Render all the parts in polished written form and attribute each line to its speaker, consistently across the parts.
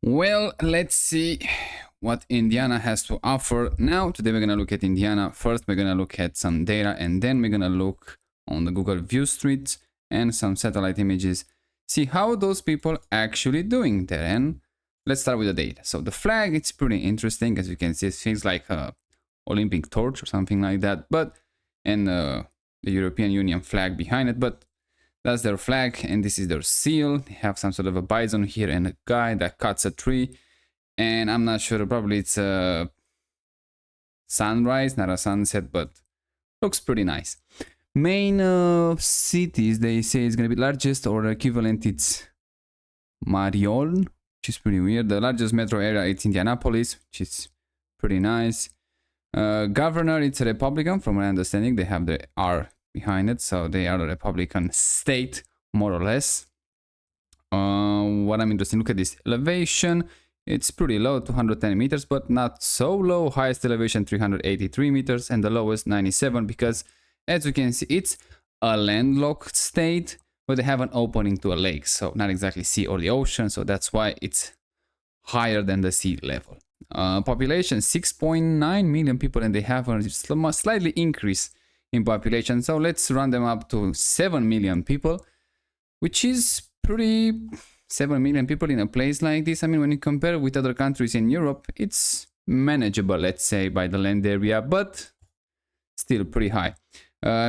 Speaker 1: Well, let's see what Indiana has to offer. Now, today we're going to look at Indiana. First, we're going to look at some data, and then we're going to look on the Google View Street and some satellite images. See how those people actually doing there. And let's start with the data. So the flag, it's pretty interesting. As you can see, it feels like a Olympic torch or something like that. But, and the European Union flag behind it. But that's their flag, and this is their seal. They have some sort of a bison here and a guy that cuts a tree. And I'm not sure, probably it's a sunrise, not a sunset, but looks pretty nice. Main cities, they say is going to be largest or equivalent, it's Mariol, which is pretty weird. The largest metro area, it's Indianapolis, which is pretty nice. Governor, it's a Republican, from my understanding. They have the R behind it, so they are a Republican state, more or less. What I'm interested in, look at this elevation. It's pretty low, 210 meters, but not so low. Highest elevation 383 meters and the lowest 97, because as you can see, it's a landlocked state, but they have an opening to a lake, so not exactly sea or the ocean, so that's why it's higher than the sea level. Population 6.9 million people, and they have a slightly increase in population, so let's run them up to 7 million people, which is pretty. 7 million people in a place like this, I mean, when you compare with other countries in Europe, it's manageable, let's say, by the land area, but still pretty high.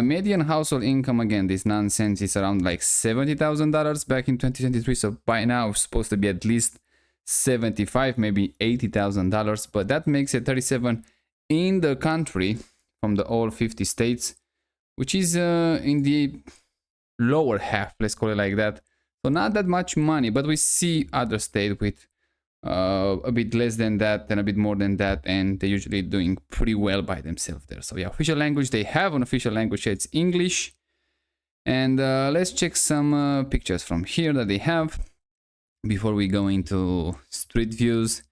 Speaker 1: Median household income, again, this nonsense, is around like $70,000 back in 2023, so by now it's supposed to be at least 75, maybe $80,000, but that makes it 37 in the country from the all 50 states, which is in the lower half, let's call it like that. So not that much money, but we see other states with a bit less than that and a bit more than that, and they're usually doing pretty well by themselves there. So yeah, official language, they have an official language, it's English. And let's check some pictures from here that they have before we go into street views.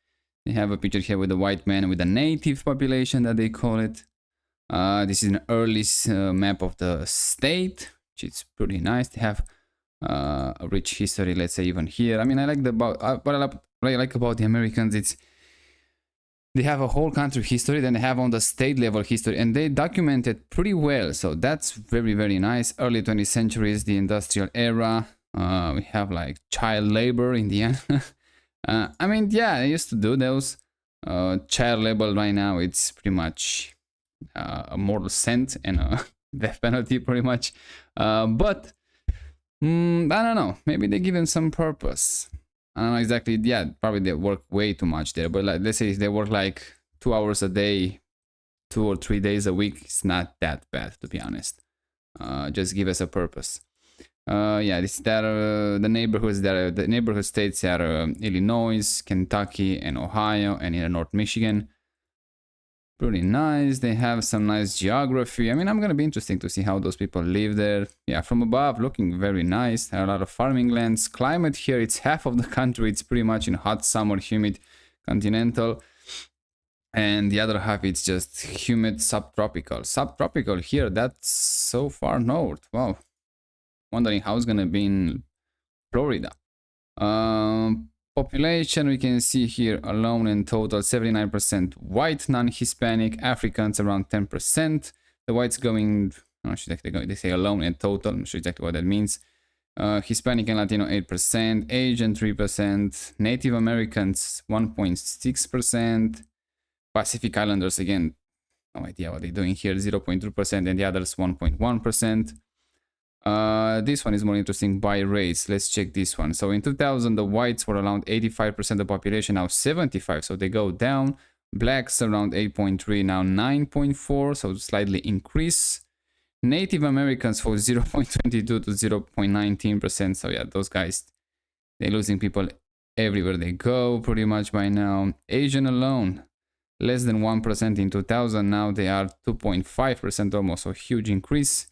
Speaker 1: They have a picture here with a white man with a native population that they call it. This is an early map of the state, which is pretty nice. They have a rich history, let's say, even here. I mean, I like what I like about the Americans, it's they have a whole country history, then they have on the state level history, and they document it pretty well, so that's very, very nice. Early 20th century is the industrial era. We have like child labor in the end. I mean, yeah, I used to do those. Child labor right now, it's pretty much a mortal sentence and a death penalty, pretty much. But I don't know. Maybe they give them some purpose. I don't know exactly. Yeah, probably they work way too much there. But like, let's say they work like 2 hours a day, 2 or 3 days a week. It's not that bad, to be honest. Just give us a purpose. Yeah, the neighborhoods there. The neighborhood states are Illinois, Kentucky, and Ohio, and in North Michigan. Pretty nice. They have some nice geography. I mean, I'm gonna be interesting to see how those people live there. Yeah, from above, looking very nice. There are a lot of farming lands. Climate here, it's half of the country. It's pretty much in hot summer, humid, continental. And the other half, it's just humid, subtropical. Subtropical here, that's so far north. Wow. Wondering how it's gonna be in Florida. Population, we can see here alone in total 79% white, non-Hispanic, Africans around 10%. The whites going, I'm not sure exactly, they say alone in total, I'm not sure exactly what that means. Hispanic and Latino 8%, Asian 3%, Native Americans 1.6%, Pacific Islanders, again, no idea what they're doing here, 0.2%, and the others 1.1%. This one is more interesting by race. Let's check this one. So in 2000, the whites were around 85% of the population, now 75%, so they go down. Blacks around 8.3, now 9.4, so slightly increase. Native Americans for 0.22 to 0.19%, so yeah, those guys, they're losing people everywhere they go pretty much by now. Asian alone, less than 1% in 2000, now they are 2.5% almost, so huge increase.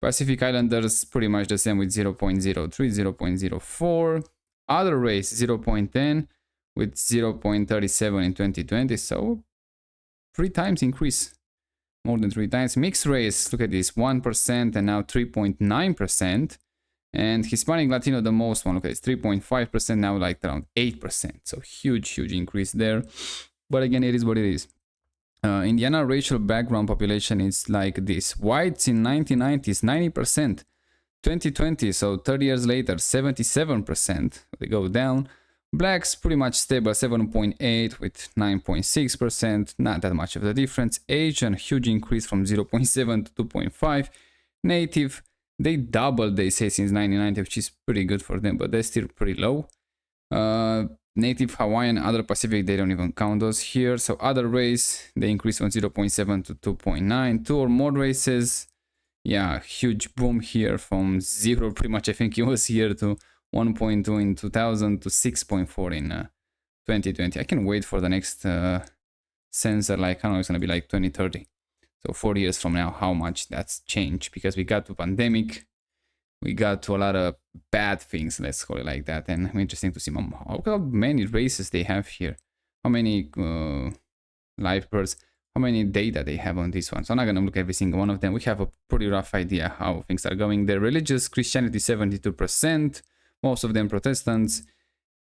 Speaker 1: Pacific Islanders pretty much the same with 0.03, 0.04. Other race 0.10 with 0.37 in 2020, so 3 times increase, more than 3 times. Mixed race, look at this, 1% and now 3.9%. And Hispanic Latino, the most one. Okay, it's 3.5%, now like around 8%. So huge increase there. But again, it is what it is. Indiana racial background population is like this. Whites in 1990s, 90%. 2020, so 30 years later, 77%. They go down. Blacks pretty much stable, 7.8 with 9.6%. Not that much of the difference. Asian, huge increase from 0.7 to 2.5. Native, they doubled, they say, since 1990, which is pretty good for them, but they're still pretty low. Native Hawaiian, other Pacific, they don't even count those here. So other race, they increase from 0.7 to 2.9. Two or more races, yeah, huge boom here from 0, pretty much I think it was here, to 1.2 in 2000 to 6.4 in 2020. I can wait for the next sensor, like, I don't know, it's gonna be like 2030. So 4 years from now, how much that's changed, because we got to pandemic, we got to a lot of bad things, let's call it like that. And interesting to see how many races they have here, how many live births, how many data they have on this one. So I'm not gonna look at every single one of them. We have a pretty rough idea how things are going. The religious, Christianity 72%, most of them Protestants,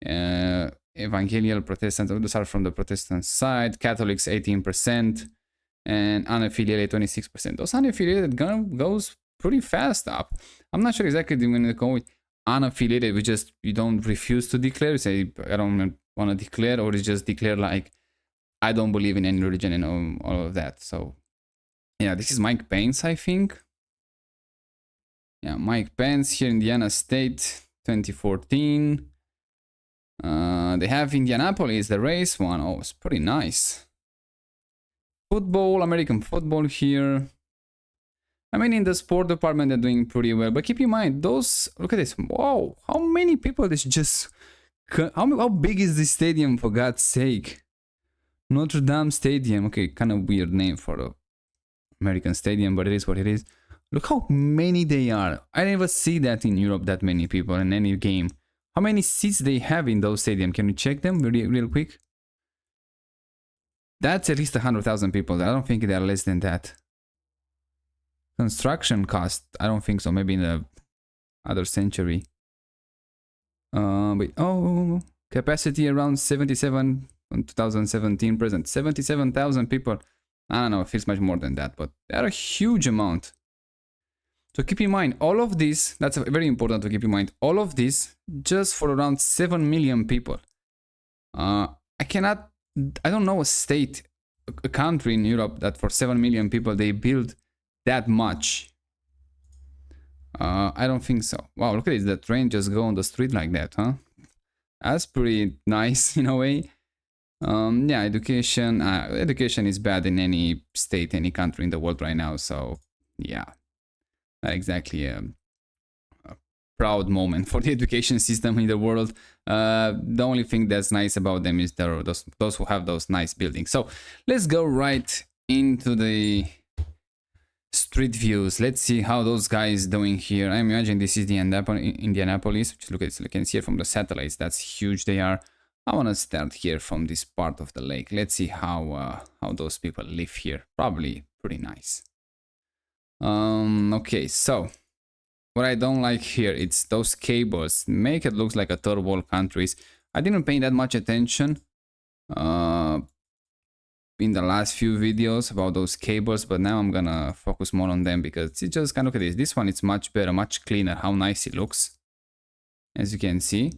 Speaker 1: Evangelical Protestants, those are from the Protestant side, Catholics 18%, and unaffiliated 26%. Those unaffiliated goes pretty fast up. I'm not sure exactly when they go with unaffiliated, you don't refuse to declare, you say I don't want to declare, or it's just declare like I don't believe in any religion and all of that. So yeah, this is Mike Pence, I think. Yeah, Mike Pence here in Indiana State, 2014. They have Indianapolis, the race one. Oh, it's pretty nice. Football, American football here. I mean, in the sport department, they're doing pretty well. But keep in mind, those, look at this. Wow, how many people this just, how big is this stadium, for God's sake? Notre Dame Stadium. Okay, kind of weird name for a American stadium, but it is what it is. Look how many they are. I never see that in Europe, that many people in any game. How many seats they have in those stadiums? Can you check them real quick? That's at least 100,000 people. I don't think they are less than that. Construction cost, I don't think so. Maybe in the other century. But oh, capacity around 77 in 2017 present. 77,000 people. I don't know, it feels much more than that, but they're a huge amount. So keep in mind, all of this, that's very important to keep in mind, all of this just for around 7 million people. I don't know a state, a country in Europe that for 7 million people they build that much. I don't think so. Wow, look at this, the train just go on the street like that, huh? That's pretty nice in a way. Yeah, education is bad in any state, any country in the world right now, so yeah, not exactly a proud moment for the education system in the world. The only thing that's nice about them is those who have those nice buildings. So let's go right into the street views. Let's see how those guys doing here. I imagine this is the Indianapolis, which look at, you can see it from the satellites. That's huge they are. I want to start here from this part of the lake. Let's see how those people live here. Probably pretty nice. Okay, so what I don't like here, it's those cables. Make it look like a third world countries. I didn't pay that much attention in the last few videos about those cables, but now I'm gonna focus more on them because it's just kind of, look at this. This one, it's much better, much cleaner. How nice it looks, as you can see.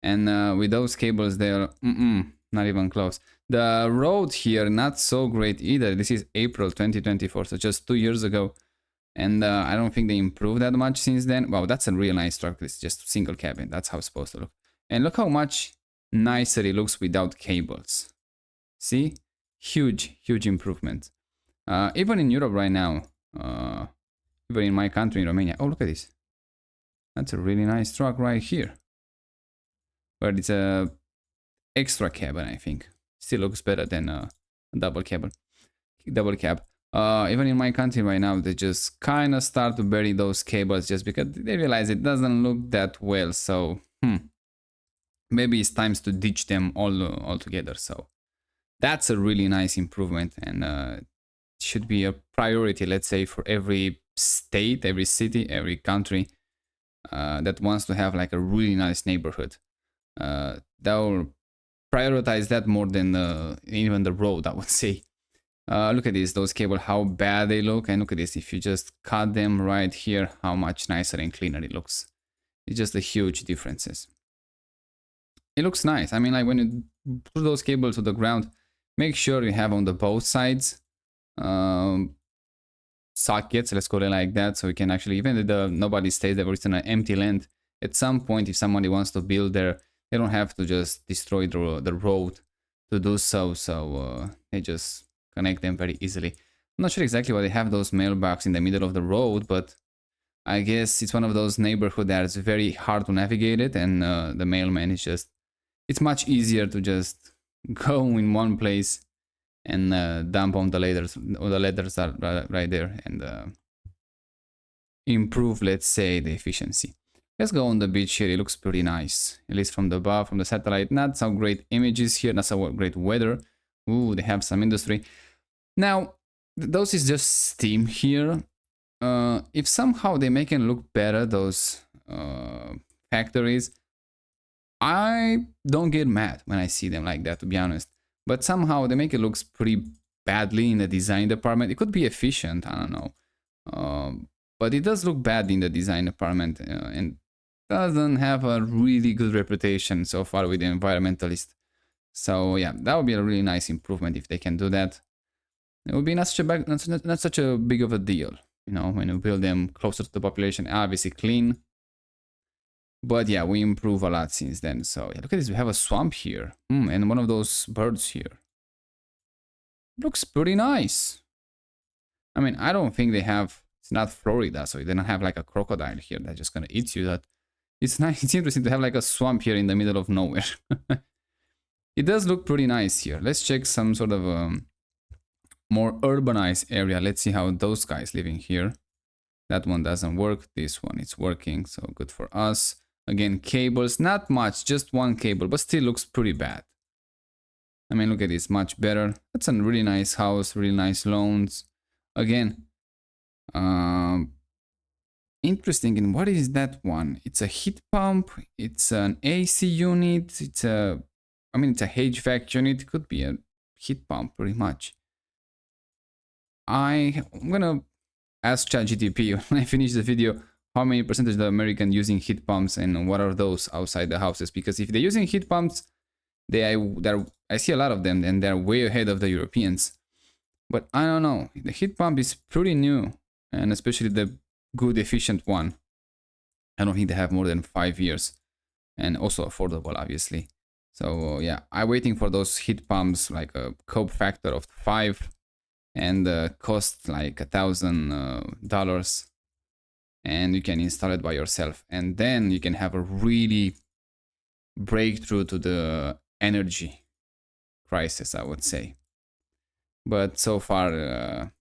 Speaker 1: And with those cables there, not even close. The road here, not so great either. This is April 2024, so just 2 years ago. And I don't think they improved that much since then. Wow, that's a real nice truck. It's just single cabin. That's how it's supposed to look. And look how much nicer it looks without cables. See? Huge improvement. Even in Europe right now, even in my country, in Romania. Oh, look at this. That's a really nice truck right here. But it's a extra cabin, I think. Still looks better than a double cab. Even in my country right now, they just kind of start to bury those cables just because they realize it doesn't look that well. So, maybe it's time to ditch them all together. So, that's a really nice improvement, and should be a priority, let's say, for every state, every city, every country that wants to have like a really nice neighborhood. They'll prioritize that more than even the road, I would say. Look at this, those cables, how bad they look, and look at this, if you just cut them right here, how much nicer and cleaner it looks. It's just a huge differences. It looks nice. I mean, like when you put those cables to the ground, make sure you have on the both sides sockets, let's call it like that, so you can actually, even if nobody stays there, it's an empty land, at some point if somebody wants to build there, they don't have to just destroy the road to do so, they just connect them very easily. I'm not sure exactly why they have those mailboxes in the middle of the road, but I guess it's one of those neighborhoods that's very hard to navigate it, and the mailman is just, it's much easier to just go in one place and dump on the letters, or the letters are right there, and improve, let's say, the efficiency. Let's go on the beach here. It looks pretty nice, at least from the above, from the satellite. Not so great images here, not so great weather. Ooh, they have some industry. Now, those is just steam here. If somehow they make it look better, those factories, I don't get mad when I see them like that, to be honest. But somehow they make it look pretty badly in the design department. It could be efficient, I don't know. But it does look bad in the design department, and doesn't have a really good reputation so far with the environmentalists. So yeah, that would be a really nice improvement if they can do that. It would be not such a big of a deal, you know, when you build them closer to the population, obviously clean. But yeah, we improve a lot since then. So yeah, look at this, we have a swamp here, and one of those birds here. Looks pretty nice. I mean, I don't think they have, it's not Florida, so they don't have like a crocodile here that's just gonna eat you. That it's nice, it's interesting to have like a swamp here in the middle of nowhere. It does look pretty nice here. Let's check some sort of more urbanized area. Let's see how those guys living here. That one doesn't work. This one is working, so good for us. Again, cables, not much, just one cable, but still looks pretty bad. I mean, look at this, much better. That's a really nice house, really nice lawns. Again, interesting. And what is that one? It's a heat pump. It's an AC unit. It's a, I mean, it's a HVAC unit. It could be a heat pump, pretty much. I'm gonna ask ChatGPT when I finish the video how many percentage of the American using heat pumps and what are those outside the houses. Because if they're using heat pumps, I see a lot of them and they're way ahead of the Europeans. But I don't know. The heat pump is pretty new, and especially the good efficient one. I don't think they have more than 5 years, and also affordable, obviously. So yeah, I'm waiting for those heat pumps, like a cope factor of 5, and cost like $1,000, and you can install it by yourself, and then you can have a really breakthrough to the energy crisis, I would say. But so far,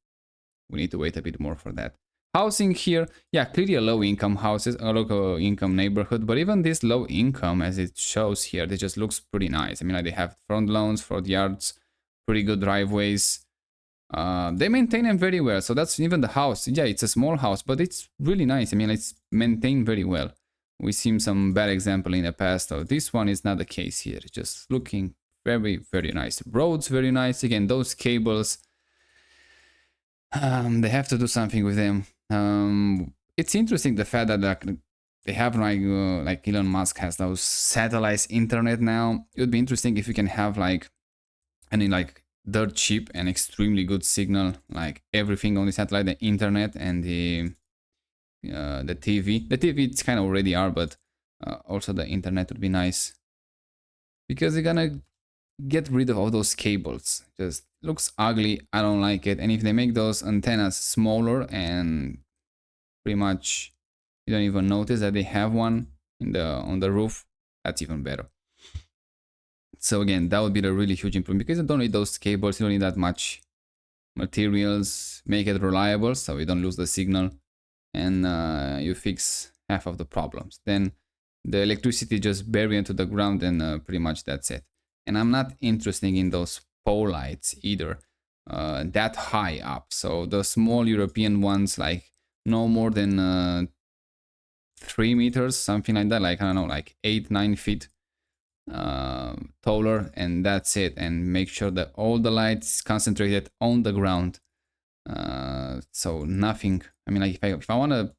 Speaker 1: we need to wait a bit more for that. Housing here, yeah, clearly a low income houses, a low income neighborhood, but even this low income, as it shows here, they just looks pretty nice. I mean, like they have front lawns, front yards, pretty good driveways. They maintain them very well, so that's even the house. Yeah, it's a small house, but it's really nice. I mean, it's maintained very well. We've seen some bad example in the past, so this one is not the case here. It's just looking very, very nice. Roads, very nice. Again, those cables, they have to do something with them. It's interesting the fact that like, they have like Elon Musk has those satellites internet now. It would be interesting if you can have like any like dirt cheap and extremely good signal, like everything on the satellite, the internet and the TV. The TV it's kind of already are, but also the internet would be nice, because they're gonna get rid of all those cables. Just looks ugly. I don't like it. And if they make those antennas smaller and pretty much you don't even notice that they have one in the on the roof, that's even better. So again, that would be a really huge improvement, because you don't need those cables, you don't need that much materials. Make it reliable so you don't lose the signal, and you fix half of the problems. Then the electricity just bury into the ground, and pretty much that's it. And I'm not interested in those pole lights either, that high up. So the small European ones, like no more than 3 meters, something like that, like I don't know, like 8-9 feet taller, and that's it. And make sure that all the lights concentrated on the ground, so nothing. I mean, like if I want to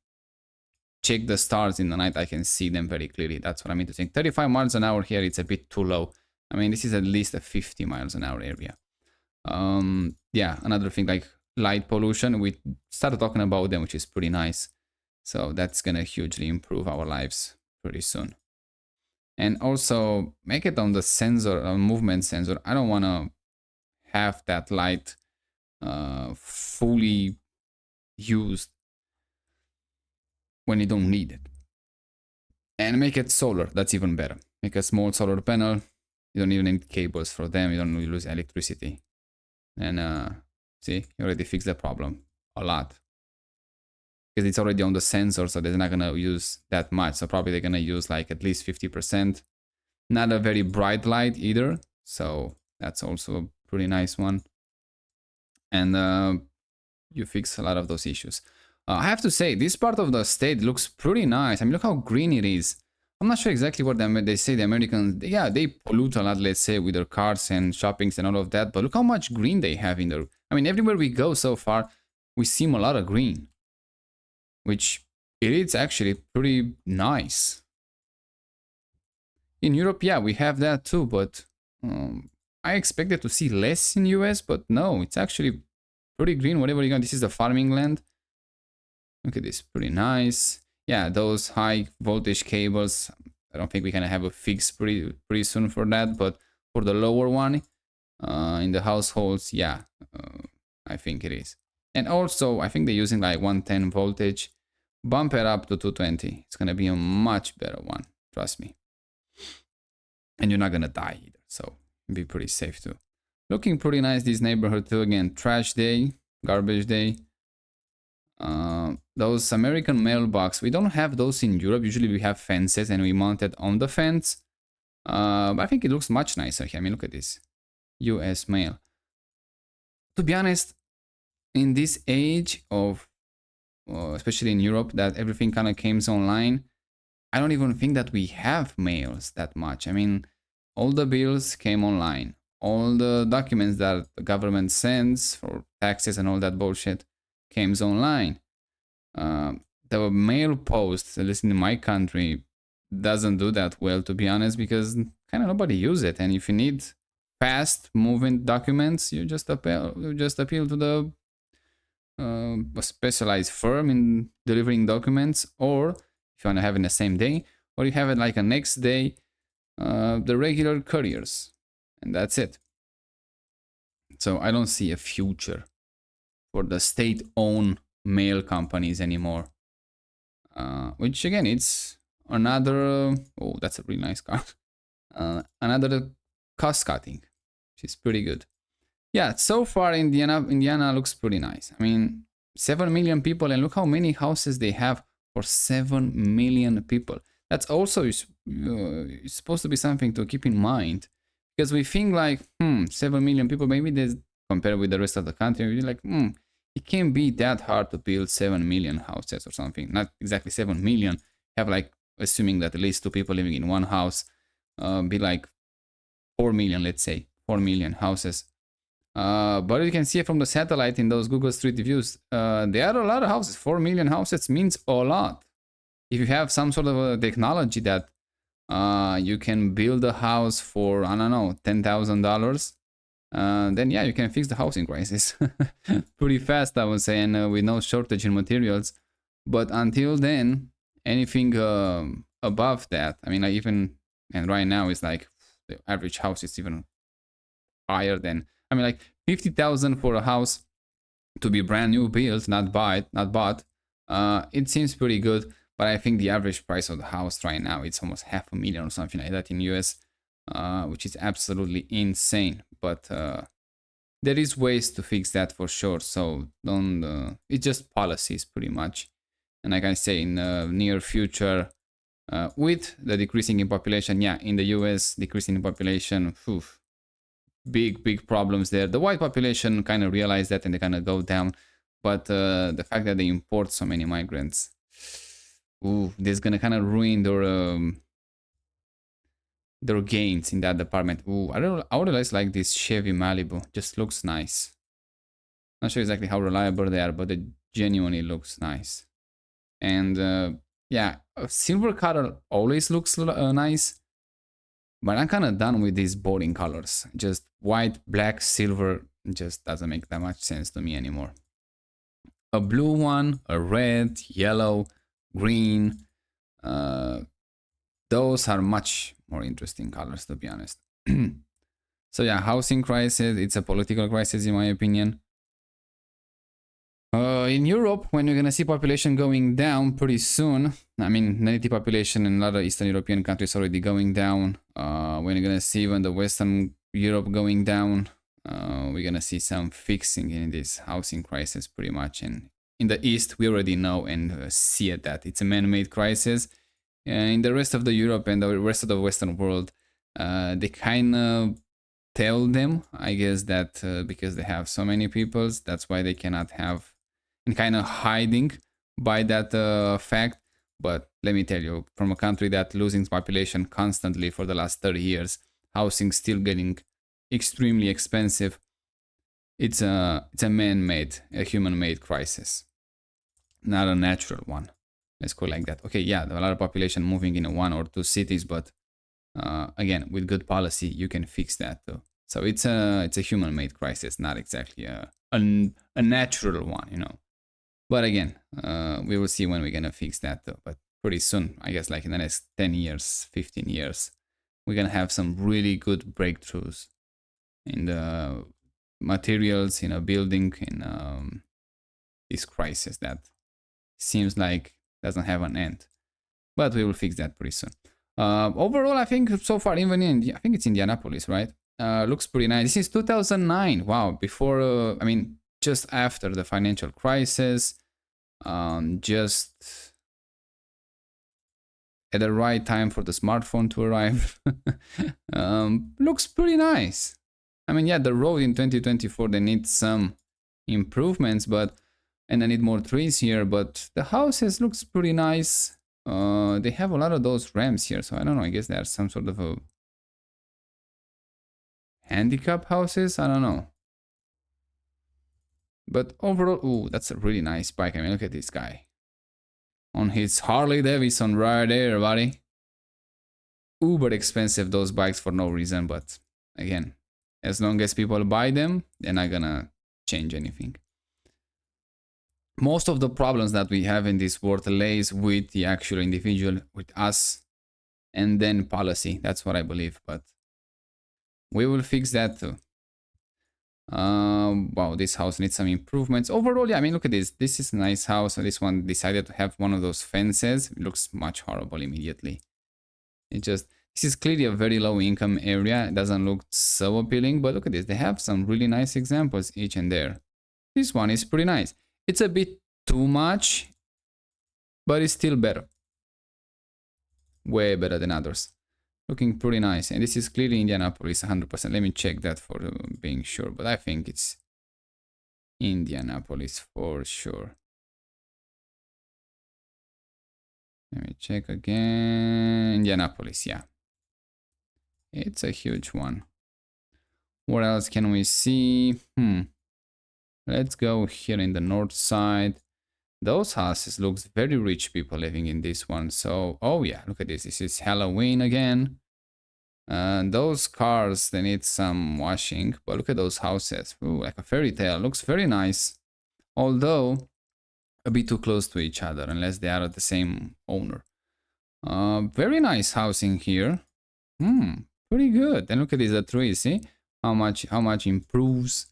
Speaker 1: check the stars in the night, I can see them very clearly. That's what I mean to think. 35 miles an hour here, it's a bit too low. I mean, this is at least a 50 miles an hour area. Yeah, another thing like light pollution, we started talking about them, which is pretty nice. So that's gonna hugely improve our lives pretty soon. And also make it on the sensor, movement sensor. I don't want to have that light fully used when you don't need it. And make it solar, that's even better. Make a small solar panel. You don't even need cables for them. You don't lose electricity. And see, you already fixed the problem a lot. Because it's already on the sensor, so they're not gonna use that much. So probably they're gonna use like at least 50%. Not a very bright light either, so that's also a pretty nice one. And you fix a lot of those issues. I have to say, this part of the state looks pretty nice. I mean, look how green it is. I'm not sure exactly what they say the Americans, yeah, they pollute a lot, let's say, with their cars and shoppings and all of that, but look how much green they have in there. I mean, everywhere we go so far, we see a lot of green, which it is actually pretty nice. In Europe, yeah, we have that too, but I expected to see less in US, but no, it's actually pretty green whatever you got. This is the farming land. Look at this, pretty nice. Yeah, those high voltage cables, I don't think we can have a fix pretty soon for that, but for the lower one in the households, yeah, I think it is. And also, I think they're using like 110 voltage. Bump it up to 220. It's gonna be a much better one, trust me. And you're not gonna die either, so be pretty safe too. Looking pretty nice, this neighborhood too. Again, trash day, garbage day. Those American mailbox, we don't have those in Europe. Usually we have fences and we mount it on the fence. But I think it looks much nicer here. I mean, look at this. US mail. To be honest, in this age of, especially in Europe, that everything kind of comes online, I don't even think that we have mails that much. I mean, all the bills came online. All the documents that the government sends for taxes and all that bullshit comes online. The mail post, at least in my country, doesn't do that well, to be honest, because kind of nobody uses it. And if you need fast moving documents, you just appeal to the a specialized firm in delivering documents, or if you want to have it in the same day, or you have it like a next day, the regular couriers, and that's it. So I don't see a future for the state-owned mail companies anymore. Which again, it's another, oh, that's a really nice car. Another cost cutting, which is pretty good. Yeah, so far Indiana looks pretty nice. I mean, 7 million people, and look how many houses they have for 7 million people. That's also supposed to be something to keep in mind, because we think like, 7 million people, maybe there's, compared with the rest of the country, we're like, it can't be that hard to build 7 million houses or something. Not exactly 7 million. Have like, assuming that at least 2 people living in one house, be like 4 million, let's say, 4 million houses. But you can see from the satellite in those Google Street Views, there are a lot of houses. 4 million houses means a lot. If you have some sort of a technology that you can build a house for, I don't know, $10,000, then yeah, you can fix the housing crisis pretty fast, I would say, and with no shortage in materials. But until then, anything above that, I mean, like even, and right now it's like the average house is even higher than, I mean, like 50,000 for a house to be brand new built, not bought. It seems pretty good, but I think the average price of the house right now, it's almost $500,000 or something like that in US, which is absolutely insane. But there is ways to fix that for sure. So don't. It's just policies pretty much. And like I say, in the near future, with the decreasing in population, yeah, in the US, decreasing in population, big problems there. The white population kind of realize that and they kind of go down, but the fact that they import so many migrants, Ooh, this is gonna kind of ruin their gains in that department. Ooh, I would like this Chevy Malibu. Just looks nice. Not sure exactly how reliable they are, but it genuinely looks nice. And yeah, a silver color always looks nice, but I'm kind of done with these boring colors. Just white, black, silver just doesn't make that much sense to me anymore. A blue one, a red, yellow, green. Uh, those are much more interesting colors, to be honest. So yeah, housing crisis. It's a political crisis, in my opinion. In Europe, when you're gonna see population going down pretty soon, I mean, native population in a lot of Eastern European countries already going down. When you're gonna see even the Western Europe going down, we're gonna see some fixing in this housing crisis pretty much. And in the East, we already know and see it that it's a man-made crisis. In the rest of the Europe and the rest of the Western world, they kind of tell them, I guess, that because they have so many peoples, that's why they cannot have, and kind of hiding by that fact. But let me tell you, from a country that losing population constantly for the last 30 years, housing still getting extremely expensive. It's a man-made, a human-made crisis, not a natural one. Let's go like that. Okay, yeah, a lot of population moving in one or two cities, but again, with good policy, you can fix that too. So it's a human-made crisis, not exactly a natural one, you know. But again, we will see when we're gonna fix that though. But pretty soon, I guess, like in the next 10 years, 15 years, we're gonna have some really good breakthroughs in the materials, in a building, in this crisis that seems like doesn't have an end. But we will fix that pretty soon. Overall, I think so far, even in, I think it's Indianapolis, right? Looks pretty nice. This is 2009. Wow, before, I mean, just after the financial crisis, just at the right time for the smartphone to arrive. Looks pretty nice. I mean, yeah, the road in 2024, they need some improvements, but, and I need more trees here, but the houses looks pretty nice. They have a lot of those ramps here, so I don't know, I guess they are some sort of a handicap houses, I don't know. But overall, ooh, that's a really nice bike. I mean, look at this guy. On his Harley Davidson right there, buddy. Uber expensive, those bikes, for no reason, but again, as long as people buy them, they're not gonna change anything. Most of the problems that we have in this world lays with the actual individual, with us, and then policy. That's what I believe, but we will fix that too. Wow, this house needs some improvements. Overall, yeah, I mean, look at this. This is a nice house. This one decided to have one of those fences. It looks much horrible immediately. It just, this is clearly a very low income area. It doesn't look so appealing, but look at this. They have some really nice examples each and there. This one is pretty nice. It's a bit too much, but it's still better. Way better than others. Looking pretty nice. And this is clearly Indianapolis 100%. Let me check that for being sure, but I think it's Indianapolis for sure. Let me check again. Indianapolis, yeah. It's a huge one. What else can we see? Let's go here in the north side. Those houses looks very rich people living in this one. So, oh yeah, look at this. This is Halloween again. Those cars, they need some washing. But look at those houses. Ooh, like a fairy tale. Looks very nice. Although, a bit too close to each other, unless they are the same owner. Very nice housing here. Pretty good. And look at these trees, see? How much improves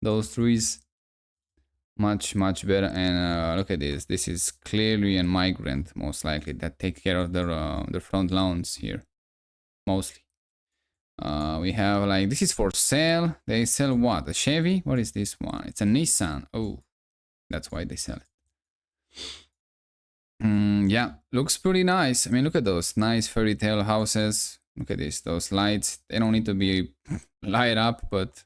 Speaker 1: those trees. Much better. And look at this. This is clearly a migrant, most likely, that take care of their front lawns here. Mostly. We have like, this is for sale. They sell what? A Chevy? What is this one? It's a Nissan. Oh, that's why they sell it. Yeah, looks pretty nice. I mean, look at those nice fairy tale houses. Look at this, those lights. They don't need to be light up, but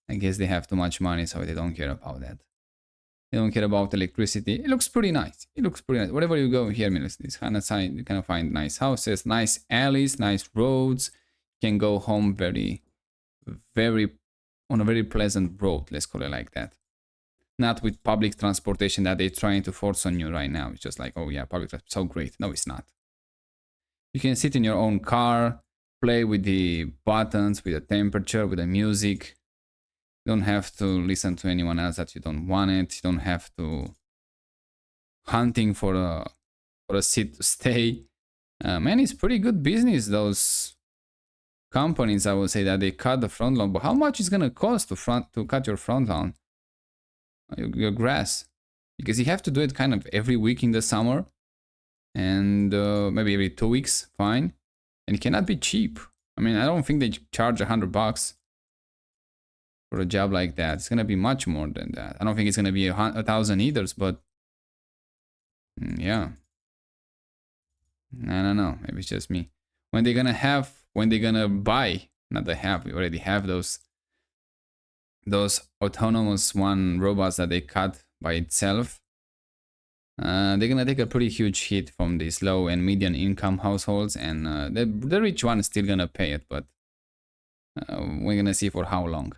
Speaker 1: I guess they have too much money, so they don't care about that. They don't care about electricity. It looks pretty nice. It looks pretty nice. Wherever you go here, I mean, it's kind of sign. You kind of find nice houses, nice alleys, nice roads. You can go home very on a very pleasant road. Let's call it like that. Not with public transportation that they're trying to force on you right now. It's just like, oh yeah, public transport, so great. No, it's not. You can sit in your own car, play with the buttons, with the temperature, with the music. You don't have to listen to anyone else that you don't want it. You don't have to hunting for a seat to stay. Man, it's pretty good business. Those companies, I would say that they cut the front lawn, but how much is gonna cost to cut your front lawn, your grass? Because you have to do it kind of every week in the summer, and maybe every 2 weeks, fine. And it cannot be cheap. I mean, I don't think they charge $100 for a job like that. It's gonna be much more than that. I don't think it's gonna be 1,000 either, but yeah. I don't know. Maybe it's just me. When they're gonna buy, not they have, we already have those autonomous one robots that they cut by itself. They're gonna take a pretty huge hit from these low and medium income households, and the rich one is still gonna pay it, but we're gonna see for how long.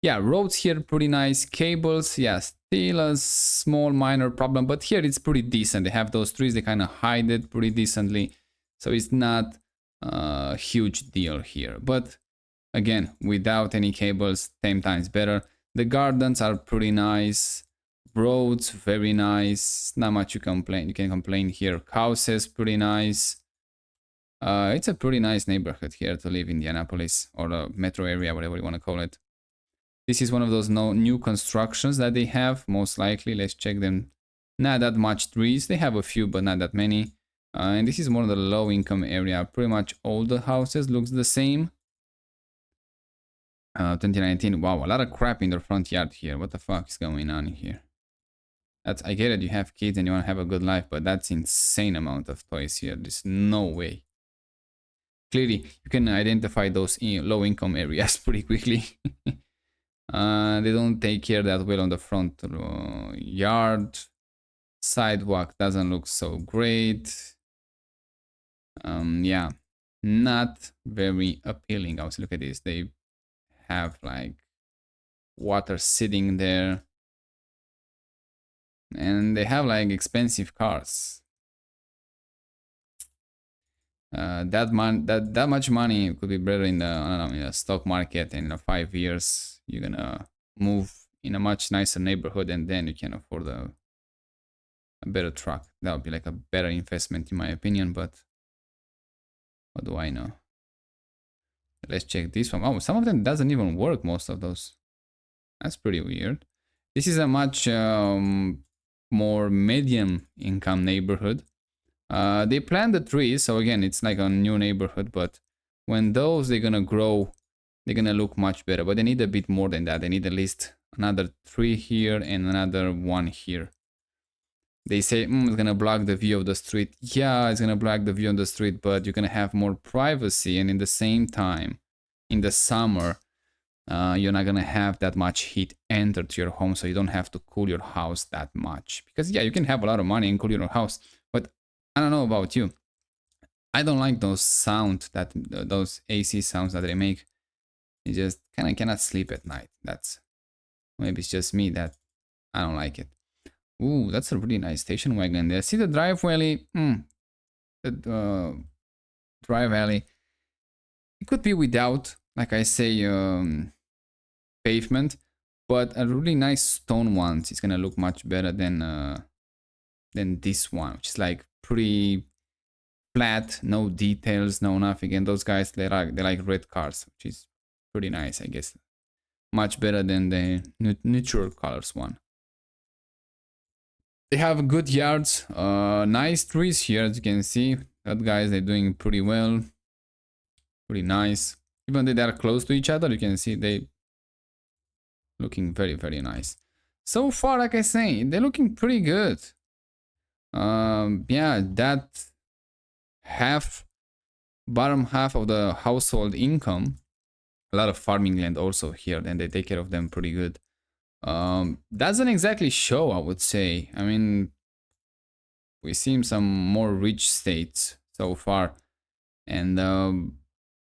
Speaker 1: Yeah, roads here pretty nice. Cables, yeah, still a small minor problem, but here it's pretty decent. They have those trees, they kind of hide it pretty decently, so it's not a huge deal here. But again, without any cables, 10 times better. The gardens are pretty nice. Roads, very nice. Not much you can complain here. Houses, pretty nice. It's a pretty nice neighborhood here to live in Indianapolis, or the metro area, whatever you want to call it. This is one of those new constructions that they have, most likely. Let's check them. Not that much trees. They have a few, but not that many. And this is more of the low income area. Pretty much all the houses looks the same. 2019. Wow, a lot of crap in the front yard here. What the fuck is going on here? I get it, you have kids and you want to have a good life, but that's insane amount of toys here. There's no way. Clearly, you can identify those low income areas pretty quickly. They don't take care that well on the front yard. Sidewalk doesn't look so great. Yeah, not very appealing. Also, look at this. They have like water sitting there, and they have like expensive cars. That much money could be better in the, I don't know, in the stock market. And in 5 years, you're gonna move in a much nicer neighborhood, and then you can afford a better truck. That would be like a better investment in my opinion, but what do I know? Let's check this one. Oh, some of them doesn't even work, most of those. That's pretty weird. This is a much more medium income neighborhood. They plant the trees, so again, it's like a new neighborhood, but when they're gonna grow, they're gonna look much better. But they need a bit more than that. They need at least another tree here and another one here. They say it's gonna block the view of the street. Yeah, it's gonna block the view of the street, but you're gonna have more privacy, and in the same time, in the summer, you're not gonna have that much heat enter to your home, so you don't have to cool your house that much. Because yeah, you can have a lot of money and cool your house, but I don't know about you. I don't like those those AC sounds that they make. You just kind of cannot sleep at night. That's maybe it's just me that I don't like it. Ooh, that's a really nice station wagon there. See the drive alley? The drive alley. It could be without, like I say, pavement, but a really nice stone one. It's gonna look much better than this one, which is like pretty flat, no details, no nothing. And those guys, they like red cars, which is pretty nice, I guess. Much better than the neutral colors one. They have good yards, nice trees here, as you can see. That guys, they're doing pretty well, pretty nice. Even though they are close to each other, you can see they looking very, very nice. So far, like I say, they're looking pretty good. Yeah, that bottom half of the household income, a lot of farming land also here, and they take care of them pretty good. Doesn't exactly show, I would say. I mean, we see some more rich states so far, and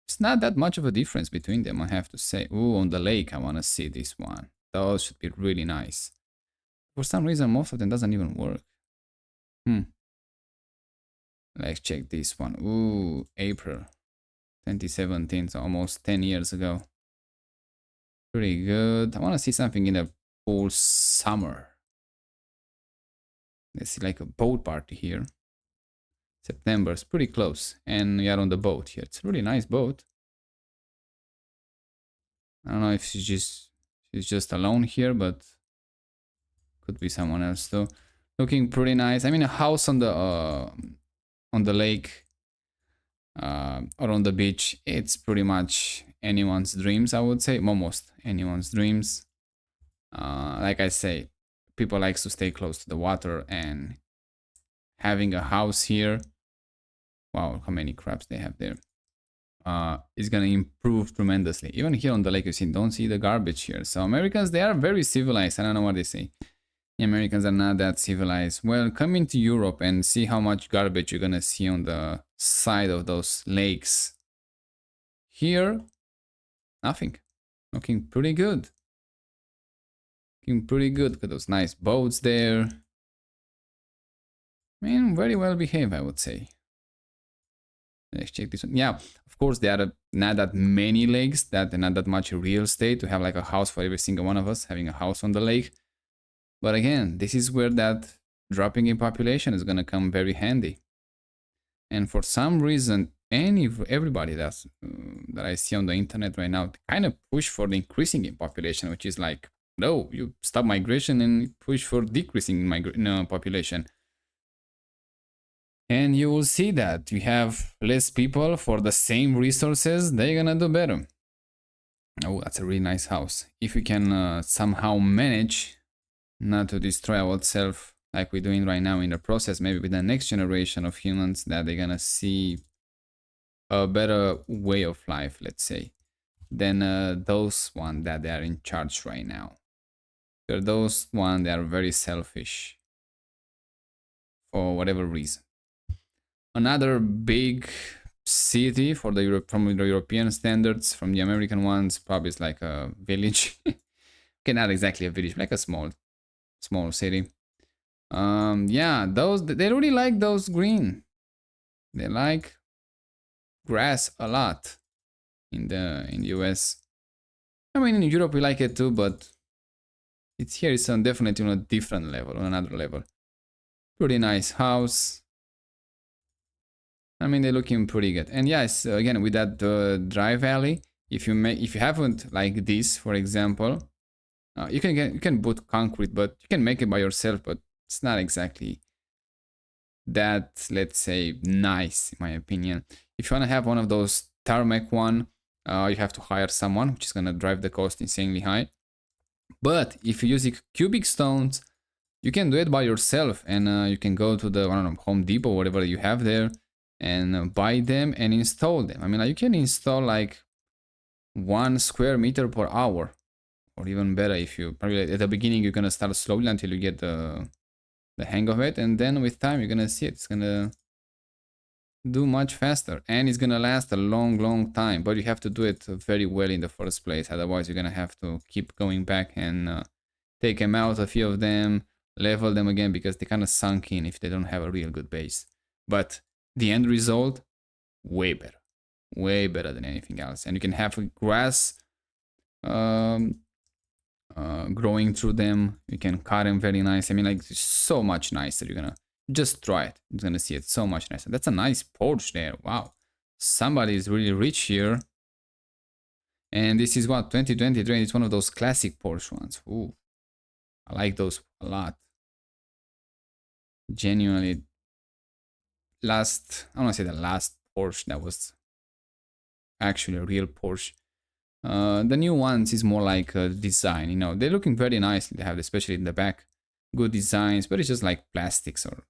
Speaker 1: it's not that much of a difference between them, I have to say. Ooh, on the lake, I want to see this one. Those should be really nice. For some reason, most of them doesn't even work. Let's check this one. Ooh, April 2017, so almost 10 years ago. Pretty good. I want to see something in the full summer. Let's see, like a boat party here. September is pretty close, and we are on the boat here. It's a really nice boat. I don't know if she's just alone here, but could be someone else too. Looking pretty nice. I mean, a house on the lake or on the beach. It's pretty much anyone's dreams, I would say. Almost anyone's dreams. Like I say, people likes to stay close to the water, and having a house here. Wow, how many crabs they have there. Is gonna improve tremendously. Even here on the lake, you see, don't see the garbage here. So Americans, they are very civilized. I don't know what they say. The Americans are not that civilized. Well, come into Europe and see how much garbage you're gonna see on the side of those lakes. Here, nothing. Looking pretty good. Looking pretty good. Look at those nice boats there. I mean, very well behaved, I would say. Let's check this one. Yeah, of course, there are not that many lakes, not that much real estate to have like a house for every single one of us, having a house on the lake. But again, this is where that dropping in population is going to come very handy. And for some reason, everybody that I see on the internet right now kind of push for the increasing in population, which is like, no, you stop migration and push for decreasing population. And you will see that you have less people for the same resources, they're gonna do better. Oh, that's a really nice house. If we can somehow manage not to destroy ourselves like we're doing right now in the process, maybe with the next generation of humans, that they're gonna see a better way of life, let's say, than those one that they are in charge right now. They're those one that are very selfish for whatever reason. Another big city for the from the European standards, from the American ones, probably is like a village. Okay, not exactly a village, like a small city. Yeah, those they really like those green. They like grass a lot in the US. I mean, in Europe we like it too, but it's here. It's on definitely on a different level, on another level. Pretty nice house. I mean, they're looking pretty good. And yes, again, with that dry valley, if you haven't like this, for example, you can put concrete, but you can make it by yourself, but it's not exactly that, let's say, nice in my opinion. If you want to have one of those tarmac one, you have to hire someone, which is gonna drive the cost insanely high. But if you use cubic stones, you can do it by yourself, and you can go to the, I don't know, Home Depot, whatever you have there, and buy them and install them. I mean, you can install like 1 square meter per hour, or even better. If you probably at the beginning you're gonna start slowly until you get the hang of it, and then with time you're gonna see it's gonna do much faster, and it's gonna last a long time. But you have to do it very well in the first place, otherwise you're gonna have to keep going back and take them out, a few of them, level them again, because they kind of sunk in if they don't have a real good base. But the end result, way better than anything else. And you can have grass growing through them. You can cut them very nice. I mean, like, it's so much nicer. You're gonna just try it. You're gonna see it so much nicer. That's a nice porch there. Wow, somebody is really rich here. And this is what, 2023. It's one of those classic Porsche ones. Ooh, I like those a lot. Genuinely, I don't want to say the last Porsche that was actually a real Porsche. The new ones is more like a design, they're looking very nicely. They have, especially in the back, good designs, but it's just like plastics or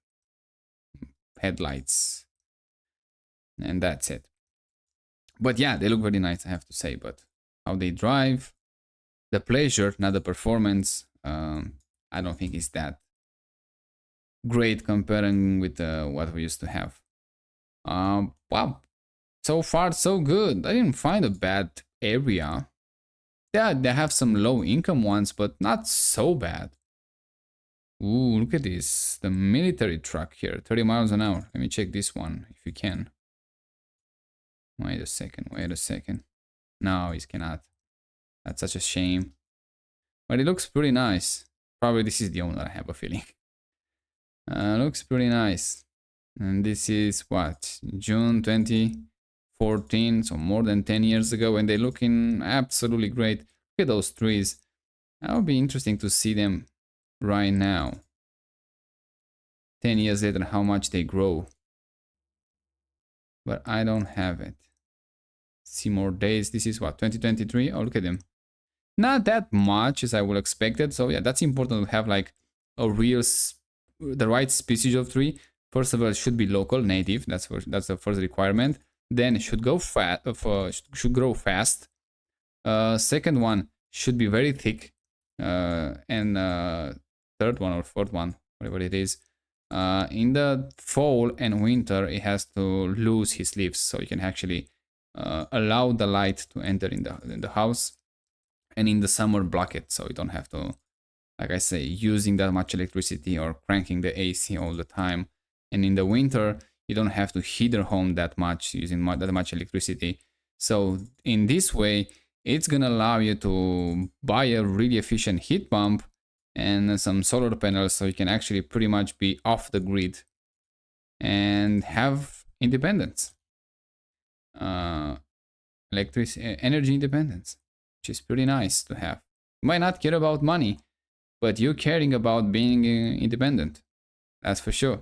Speaker 1: headlights, and that's it. But yeah, they look very nice, I have to say. But how they drive, the pleasure, not the performance, I don't think it's that great comparing with what we used to have. Wow, so far so good. I didn't find a bad area. Yeah, they have some low income ones, but not so bad. Ooh, look at this. The military truck here, 30 miles an hour. Let me check this one if you can. Wait a second, wait a second. No, it cannot. That's such a shame. But it looks pretty nice. Probably this is the owner, I have a feeling. Looks pretty nice. And this is what? June 2014, so more than 10 years ago, and they're looking absolutely great. Look at those trees. That would be interesting to see them right now. 10 years later, how much they grow. But I don't have it. See more days. This is what, 2023? Oh, look at them. Not that much as I would expect it. So yeah, that's important to have like a real, the right species of tree. First of all, it should be local, native. That's the first requirement. Then it should go fast. Should grow fast. Second one should be very thick. And third one or fourth one, whatever it is. In the fall and winter, it has to lose his leaves, so you can actually allow the light to enter in the house. And in the summer, block it, so you don't have to, like I say, using that much electricity or cranking the AC all the time. And in the winter, you don't have to heat your home that much using that much electricity. So in this way, it's gonna allow you to buy a really efficient heat pump and some solar panels, so you can actually pretty much be off the grid and have independence, energy independence, which is pretty nice to have. You might not care about money, but you're caring about being independent. That's for sure.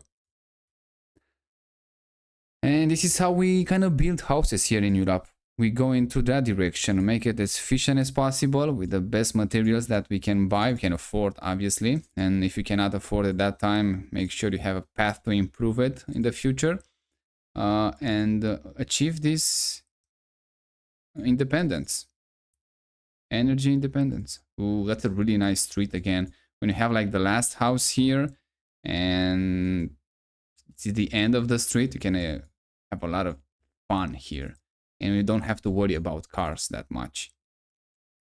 Speaker 1: And this is how we kind of build houses here in Europe. We go into that direction, make it as efficient as possible with the best materials that we can buy, we can afford, obviously. And if you cannot afford at that time, make sure you have a path to improve it in the future and achieve this independence, energy independence. Ooh, that's a really nice street again. When you have like the last house here and it's the end of the street, you can have a lot of fun here. And you don't have to worry about cars that much.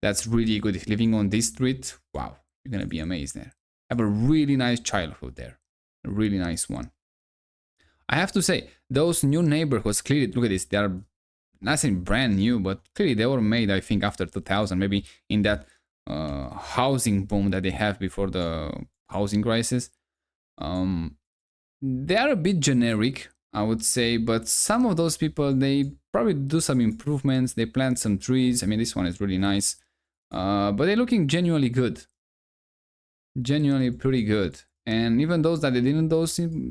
Speaker 1: That's really good. Living on this street, wow, you're gonna be amazed there. Have a really nice childhood there, a really nice one. I have to say, those new neighborhoods, clearly, look at this, they are not saying brand new, but clearly they were made, I think, after 2000, maybe in that housing boom that they have before the housing crisis. They are a bit generic, I would say, but some of those people, they probably do some improvements. They plant some trees. I mean, this one is really nice, but they're looking genuinely good, genuinely pretty good. And even those that they didn't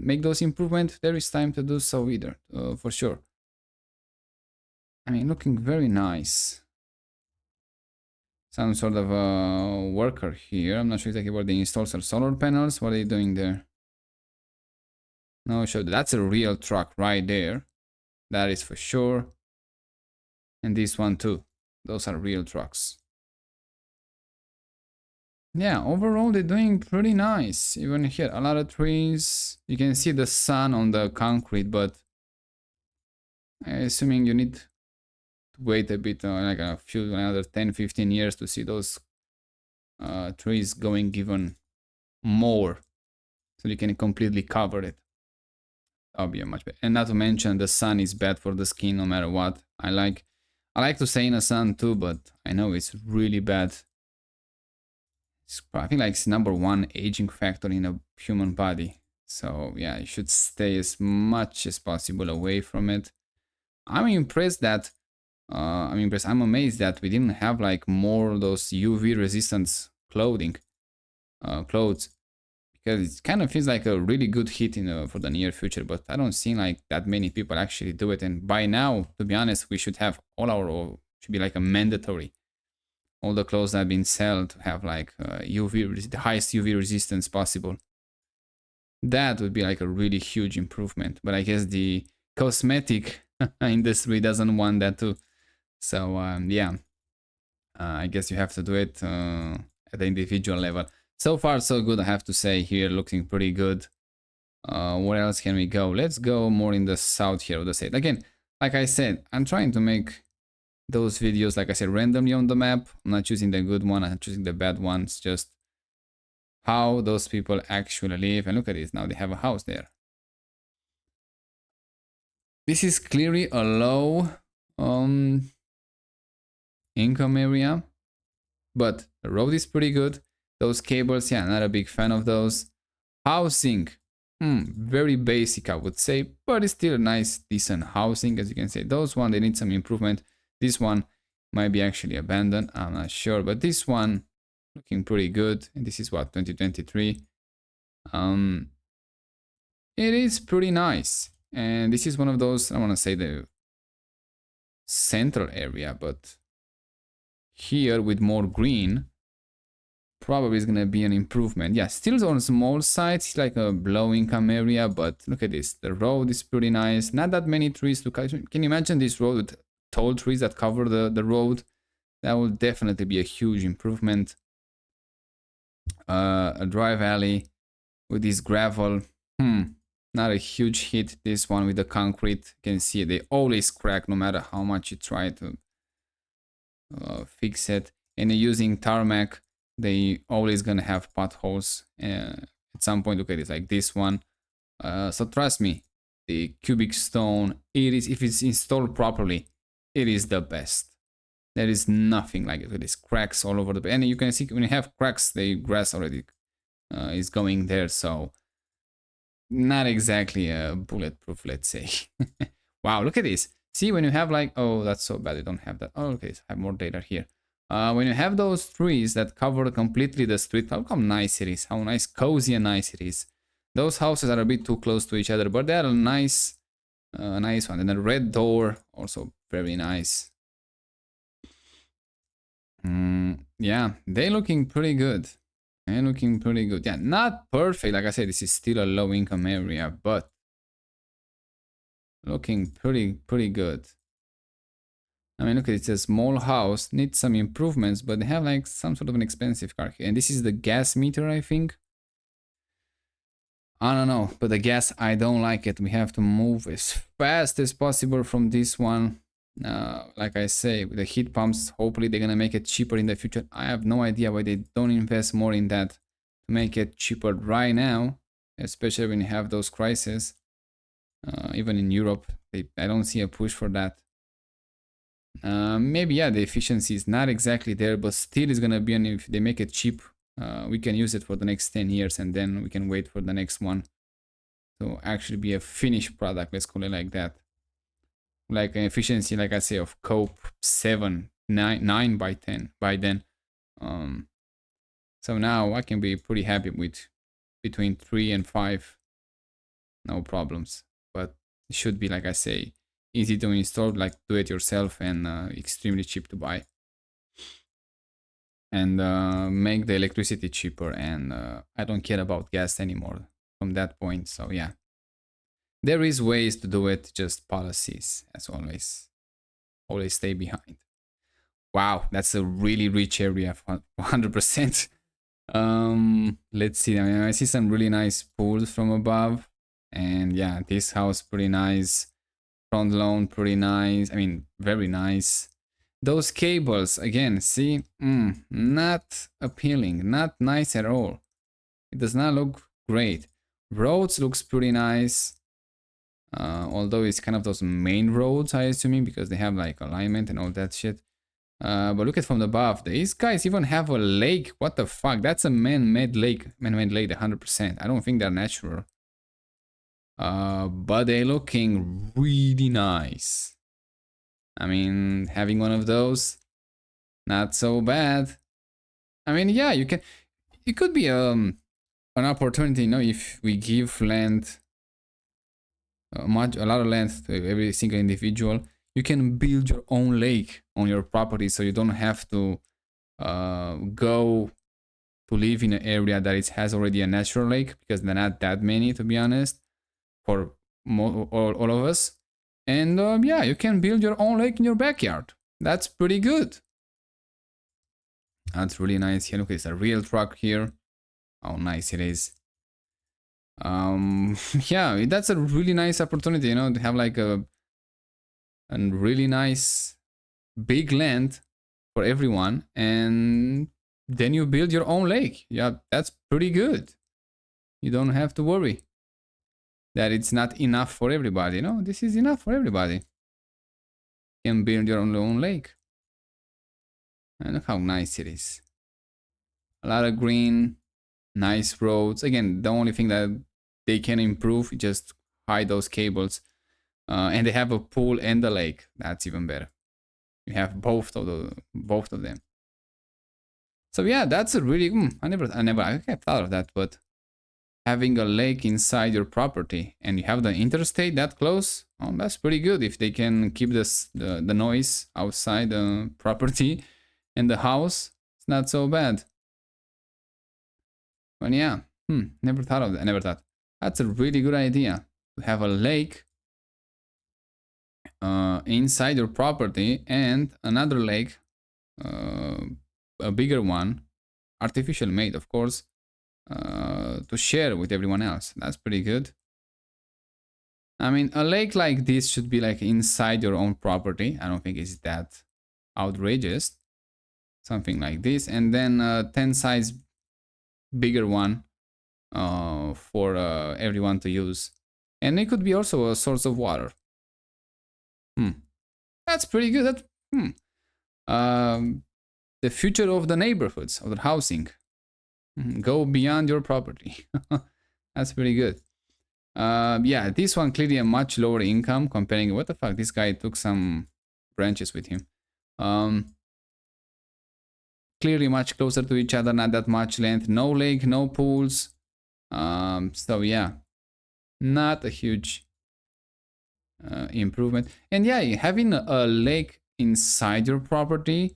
Speaker 1: make those improvements, there is time to do so either, for sure. I mean, looking very nice. Some sort of a worker here. I'm not sure exactly where they install some solar panels. What are they doing there? No, sure, that's a real truck right there. That is for sure. And this one too. Those are real trucks. Yeah, overall they're doing pretty nice. Even here, a lot of trees. You can see the sun on the concrete, but assuming you need to wait a bit, like another 10-15 years to see those trees going even more. So you can completely cover it. That'll be a much better. And not to mention the sun is bad for the skin no matter what. I like to stay in the sun too, but I know it's really bad. I think like it's #1 aging factor in a human body. So yeah, you should stay as much as possible away from it. I'm impressed that I'm amazed that we didn't have like more of those UV resistance clothes, because it kind of feels like a really good hit for the near future. But I don't see like that many people actually do it. And by now, to be honest, we should have should be like a mandatory. All the clothes that have been sold to have like the highest UV resistance possible. That would be like a really huge improvement. But I guess the cosmetic industry doesn't want that too. So yeah, I guess you have to do it at the individual level. So far, so good, I have to say. Here, looking pretty good. Where else can we go? Let's go more in the south here of the state. Again, like I said, I'm trying to make those videos, like I said, randomly on the map. I'm not choosing the good one, I'm choosing the bad ones, just how those people actually live. And look at this, now they have a house there. This is clearly a low income area, but the road is pretty good. Those cables, yeah, not a big fan of those. Housing, very basic, I would say, but it's still a nice, decent housing. As you can see, those one, they need some improvement. This one might be actually abandoned, I'm not sure, but this one looking pretty good. And this is what, 2023. It is pretty nice. And this is one of those, I want to say the central area, but here with more green, probably is gonna be an improvement. Yeah, still on small sides, like a low income area, but look at this. The road is pretty nice. Not that many trees to cut. Can you imagine this road with tall trees that cover the road? That will definitely be a huge improvement. A drive alley with this gravel. Not a huge hit. This one with the concrete. You can see they always crack no matter how much you try to fix it. And using tarmac, they always gonna have potholes at some point. Look at it, like this one. So trust me, the cubic stone, it is, if it's installed properly, it is the best. There is nothing like it. With these cracks all over the, and you can see when you have cracks, the grass already is going there. So not exactly bulletproof, let's say. Wow, look at this. See, when you have like, oh, that's so bad, you don't have that. Oh, okay, I have more data here. When you have those trees that cover completely the street, look how nice it is, how nice, cozy and nice it is. Those houses are a bit too close to each other, but they are a nice one. And the red door, also very nice. Yeah, they're looking pretty good. And looking pretty good. Yeah, not perfect. Like I said, this is still a low income area, but looking pretty good. I mean, look, it's a small house, needs some improvements, but they have like some sort of an expensive car here. And this is the gas meter, I think. I don't know, but the gas, I don't like it. We have to move as fast as possible from this one. Like I say, with the heat pumps, hopefully they're gonna make it cheaper in the future. I have no idea why they don't invest more in that to make it cheaper right now, especially when you have those crises. Even in Europe, I don't see a push for that. Maybe, yeah, the efficiency is not exactly there, but still is gonna be, and if they make it cheap, we can use it for the next 10 years and then we can wait for the next one to actually be a finished product, let's call it like that. Like an efficiency, like I say, of cope 7, 9 by 10 by then. So now I can be pretty happy with between 3 and 5, no problems. But it should be, like I say, easy to install, like do it yourself, and extremely cheap to buy. And make the electricity cheaper, and I don't care about gas anymore from that point. So yeah, there is ways to do it, just policies, as always. Always stay behind. Wow, that's a really rich area, 100%. Let's see. I mean, I see some really nice pools from above, and yeah, this house pretty nice. Front lawn pretty nice. I mean, very nice. Those cables again, see, not appealing, not nice at all. It does not look great. Roads looks pretty nice. Although it's kind of those main roads, I assuming, because they have like alignment and all that shit. But look at from above. These guys even have a lake. What the fuck? That's a man-made lake. Man-made lake, 100%. I don't think they're natural. But they're looking really nice. I mean, having one of those, not so bad. I mean, yeah, you can. It could be an opportunity, you know, if we give land, a lot of land to every single individual. You can build your own lake on your property, so you don't have to go to live in an area that it has already a natural lake, because they're not that many, to be honest, for all of us. And yeah, you can build your own lake in your backyard. That's pretty good. That's really nice. Here, look, it's a real truck here. how nice it is. Yeah, that's a really nice opportunity, you know, to have like a really nice big land for everyone, and then you build your own lake. Yeah, that's pretty good. You don't have to worry that it's not enough for everybody. No, this is enough for everybody. You can build your own lake. And look how nice it is. A lot of green, nice roads. Again, the only thing that they can improve is just hide those cables. And they have a pool and a lake. That's even better. You have both of them. So yeah, that's a really I thought of that, but having a lake inside your property and you have the interstate that close, oh, that's pretty good. If they can keep the noise outside the property and the house, it's not so bad. But yeah, never thought of that. Never thought. That's a really good idea to have a lake inside your property and another lake, a bigger one, artificial made, of course, to share with everyone else. That's pretty good. I mean, a lake like this should be like inside your own property. I don't think it's that outrageous. Something like this, and then 10 size bigger one for everyone to use, and it could be also a source of water. That's pretty good. The future of the neighborhoods, of the housing. Go beyond your property. That's pretty good. Yeah, this one clearly a much lower income comparing. What the fuck? This guy took some branches with him. Clearly much closer to each other, not that much length. No lake, no pools. So yeah, not a huge improvement. And yeah, having a lake inside your property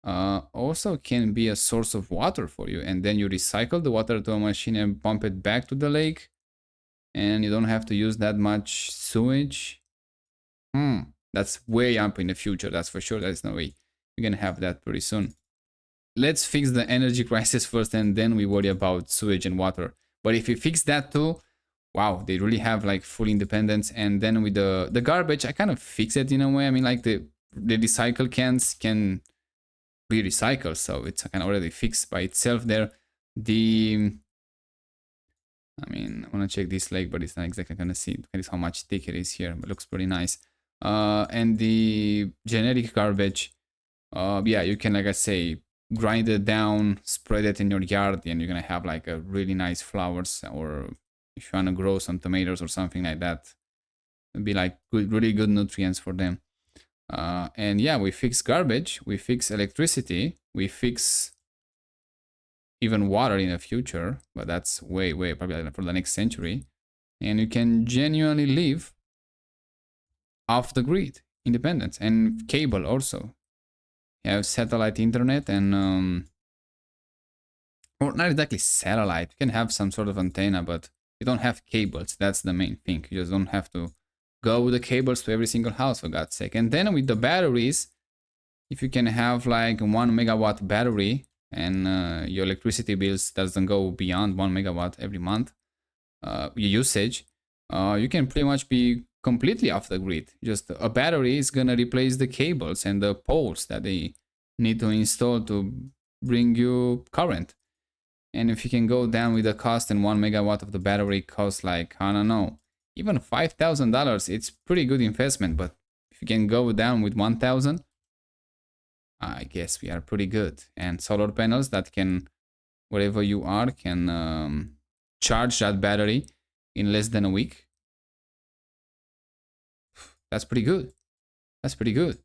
Speaker 1: also can be a source of water for you, and then you recycle the water to a machine and pump it back to the lake, and you don't have to use that much sewage. That's way up in the future, that's for sure. There's no way you're gonna have that pretty soon. Let's fix the energy crisis first, and then we worry about sewage and water. But if you fix that too, wow, they really have like full independence. And then with the garbage, I kind of fix it in a way. I mean, like the recycle cans can be recycled, so it's kind of already fixed by itself there. I mean, I want to check this lake, but it's not exactly gonna see. Look at how much thick it is here, but it looks pretty nice. And the generic garbage, yeah, you can, like I say, grind it down, spread it in your yard, and you're gonna have like a really nice flowers. Or if you wanna grow some tomatoes or something like that, it'd be like good, really good nutrients for them. And yeah, we fix garbage, we fix electricity, we fix even water in the future, but that's way probably for the next century. And you can genuinely live off the grid, independence, and cable also. You have satellite internet and or not exactly satellite. You can have some sort of antenna, but you don't have cables. That's the main thing. You just don't have to go with the cables to every single house, for God's sake. And then with the batteries, if you can have like 1 megawatt battery, and your electricity bills doesn't go beyond 1 megawatt every month, your usage, you can pretty much be completely off the grid. Just a battery is gonna replace the cables and the poles that they need to install to bring you current. And if you can go down with the cost, and 1 megawatt of the battery costs like, I don't know, even $5,000, it's pretty good investment. But if you can go down with 1,000, I guess we are pretty good. And solar panels that can, wherever you are, can charge that battery in less than a week. That's pretty good. That's pretty good.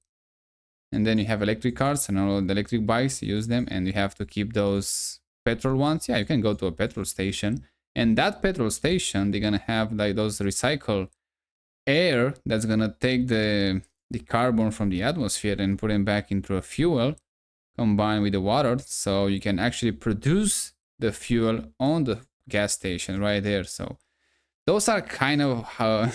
Speaker 1: And then you have electric cars and all the electric bikes, you use them, and you have to keep those petrol ones. Yeah, you can go to a petrol station, and that petrol station, they're gonna have like those recycle air that's gonna take the carbon from the atmosphere and put it back into a fuel combined with the water, so you can actually produce the fuel on the gas station right there. So those are kind of how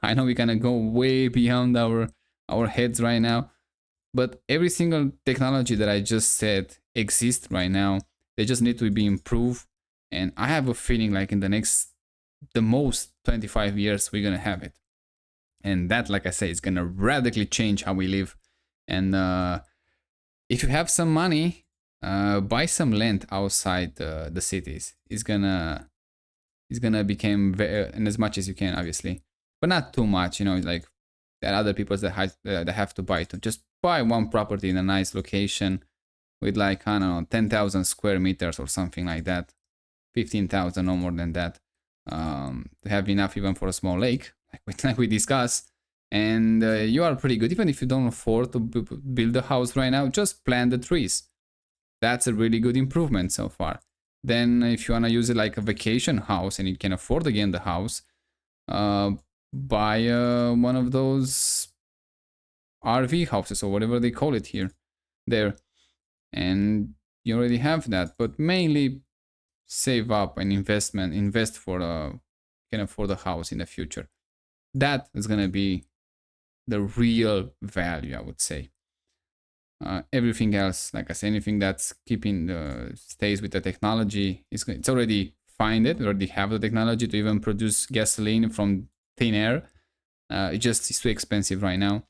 Speaker 1: I know we're gonna go way beyond our heads right now, but every single technology that I just said exists right now. They just need to be improved And I have a feeling like in the most 25 years, we're gonna have it. And that, like I say, is gonna radically change how we live. And if you have some money, buy some land outside the cities. It's gonna become very, and as much as you can, obviously, but not too much. Like there are other people that have to buy to just buy one property in a nice location with like, I don't know, 10,000 square meters or something like that, 15,000, no more than that, to have enough even for a small lake, like we discussed. And you are pretty good. Even if you don't afford to build a house right now, just plant the trees. That's a really good improvement so far. Then if you want to use it like a vacation house and you can afford again the house, buy one of those RV houses or whatever they call it here, there, and you already have that. But mainly save up and invest for can afford a house in the future. That is gonna be the real value, I would say. Everything else, like I said, anything that's keeping stays with the technology, it's already find it. We already have the technology to even produce gasoline from thin air. It's too expensive right now.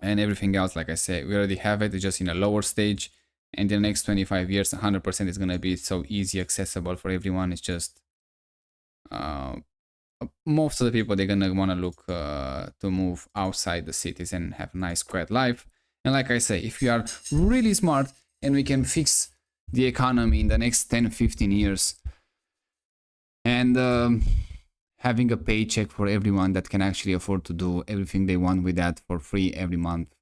Speaker 1: And everything else, like I said, we already have it. It's just in a lower stage. And in the next 25 years, 100% is gonna be so easy, accessible for everyone. It's just most of the people, they're gonna want to look to move outside the cities and have a nice quiet life. And like I say, if we are really smart and we can fix the economy in the next 10-15 years, and having a paycheck for everyone that can actually afford to do everything they want with that for free every month,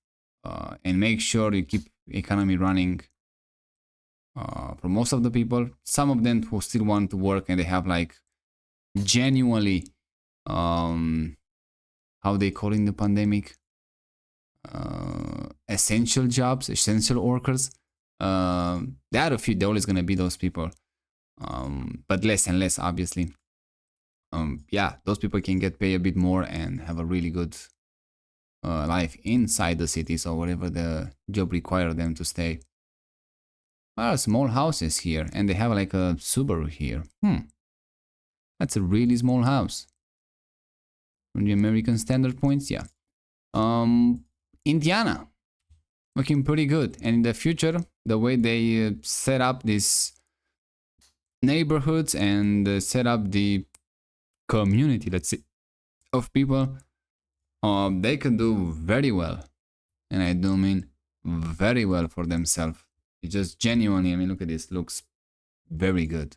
Speaker 1: and make sure you keep economy running for most of the people. Some of them who still want to work and they have like genuinely how they call in the pandemic, essential jobs, essential workers. There are a few. They're always gonna be those people, but less and less, obviously. Yeah, those people can get paid a bit more and have a really good life inside the cities or wherever the job requires them to stay. There are small houses here, and they have like a Subaru here. That's a really small house. From the American standard points, yeah. Indiana, looking pretty good. And in the future, the way they set up these neighborhoods and set up the community, let's say, of people, they can do very well. And I do mean very well for themselves. It just genuinely, I mean, look at this, looks very good.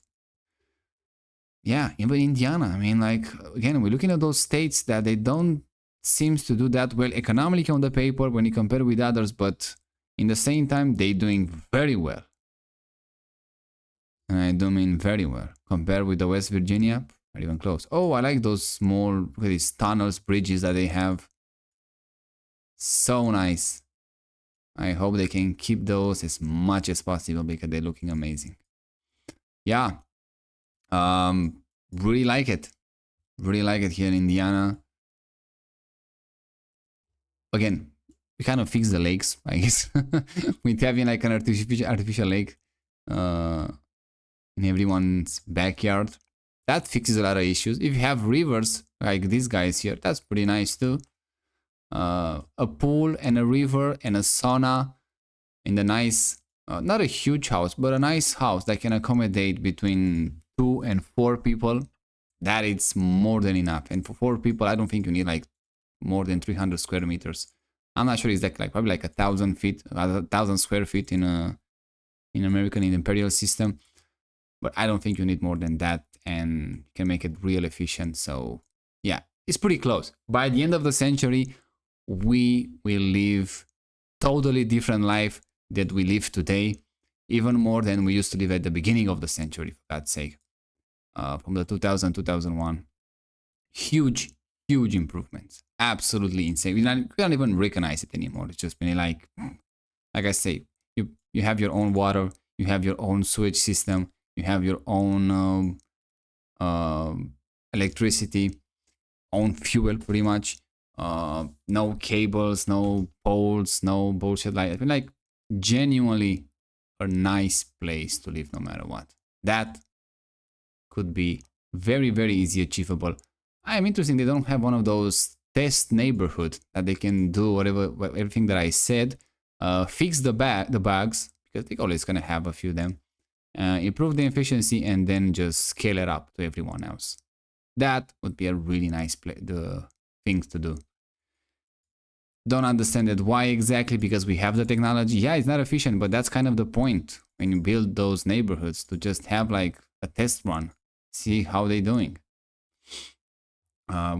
Speaker 1: Yeah, even Indiana. I mean, like, again, we're looking at those states that they don't seems to do that well economically on the paper when you compare with others, but in the same time, they're doing very well. And I do mean very well. Compared with the West Virginia, not even close. Oh, I like those small, look at these tunnels, bridges that they have. So nice. I hope they can keep those as much as possible because they're looking amazing. Yeah. Really like it. Really like it here in Indiana. Again, we kind of fix the lakes, I guess, with having like an artificial lake in everyone's backyard. That fixes a lot of issues. If you have rivers like these guys here, that's pretty nice too. A pool and a river and a sauna in the nice, not a huge house, but a nice house that can accommodate between 2 and 4 people. That is more than enough. And for 4 people, I don't think you need like more than 300 square meters. I'm not sure exactly, like probably like 1,000 feet, 1,000 square feet in American in imperial system. But I don't think you need more than that, and you can make it real efficient. So yeah, it's pretty close. By the end of the century, we will live totally different life that we live today, even more than we used to live at the beginning of the century, for God's sake. From the 2001, huge improvements, absolutely insane. We don't even recognize it anymore. It's just been like I say, you have your own water, you have your own sewage system, you have your own electricity, own fuel, pretty much. No cables, no poles, no bullshit. Like genuinely a nice place to live, no matter what. That could be very, very easy achievable. I am interested they don't have one of those test neighborhood that they can do whatever everything that I said, fix the bugs, because they're always gonna have a few of them, improve the efficiency, and then just scale it up to everyone else. That would be a really nice thing to do. Don't understand it why exactly, because we have the technology. Yeah, it's not efficient, but that's kind of the point when you build those neighborhoods, to just have like a test run, see how they're doing.